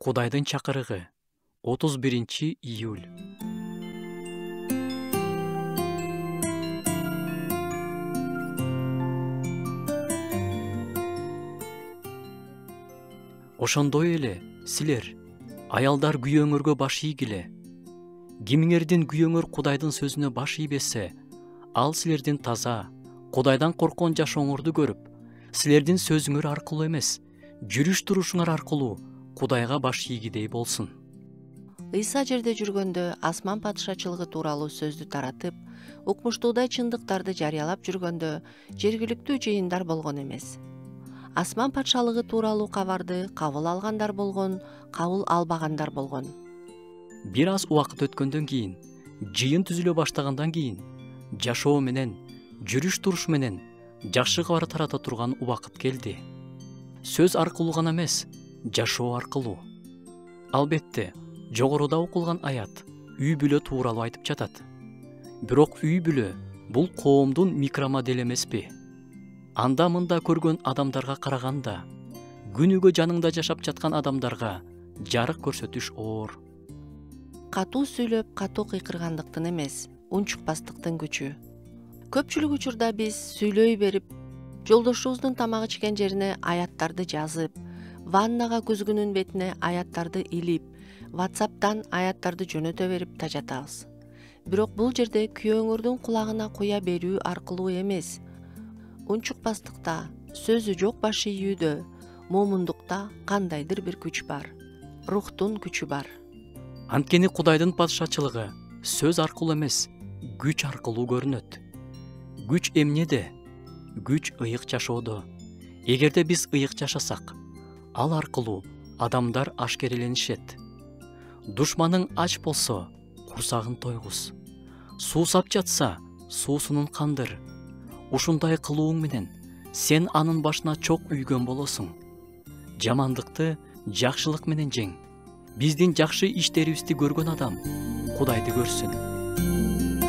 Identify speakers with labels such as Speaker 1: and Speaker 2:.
Speaker 1: Кудайдын чакырыгы 31-июль. Ошондой эле силер аялдар күйөөңөргө баш ийгиле. Кимиңердин күйөөңөр Кудайдын сөзүнө баш ийбесе, ал силердин таза, Кудайдан корккон жашооңорду көрүп, силердин сөзүңөр аркылуу эмес, жүрүш турушуңар аркылуу Кудайга баш ийгидей болсун.
Speaker 2: Ыйса жерде жүргөндө асман падышачылыгы тууралуу сөздү таратып, укмуштуудай чындыктарды жарыялап жүргөндө жергиликтүү жыйындар болгон эмес. Асман патшалыгы тууралуу кабарды кабыл алгандар болгон, кабыл албагандар болгон.
Speaker 1: Бир аз убакыт өткөндөн кийин, жыйын түзүлө баштагандан кийин, жашоо менен, жүрүш туруш менен жакшы кабар тарата турган убакыт келди. Сөз аркылуу гана эмес, жашоо аркылуу. Албетте, жогоруда окулган аят үй бүлө тууралуу айтып жатат. Бирок үй бүлө бул коомдун микромодели эмеспи? Анда мында көргөн адамдарга караганда, күнүгө жаныңда жашап жаткан адамдарга жарык көрсөтүш оор.
Speaker 2: Катуу сүйлөп, катуу кыйкыргандыктын эмес, унчукпастыктын күчү. Көпчүлүк учурда биз сүйлөй берип, жолдошубуздун тамак ичкен жерине аяттарды жазып, ваннага күзгүнүн бетине аяттарды илип, WhatsApp'тан аяттарды жөнөтө берип тажатабыз. Бирок бул жерде күйөөңөрдүн кулагына куя берүү аркылуу эмес, унчукпастыкта, сөзү жок баш ийүүдө, момундукта кандайдыр бир күч бар. Рухтун күчү бар.
Speaker 1: Анткени Кудайдын падышачылыгы сөз аркылуу эмес, күч аркылуу көрүнөт. Күч эмнеде? Күч ыйык жашоодо. Эгерде биз ыйык жашасак, ал аркылуу адамдар ашкереленишет. Душманың ач болсо, курсагын тойгуз. Суусап жатса, суусунун кандыр. Ушундай кылууң менен сен анын башына чок үйгөн болосуң. Жамандыкты жакшылык менен жең. Биздин жакшы иштерибизди көргөн адам Кудайды көрсүн.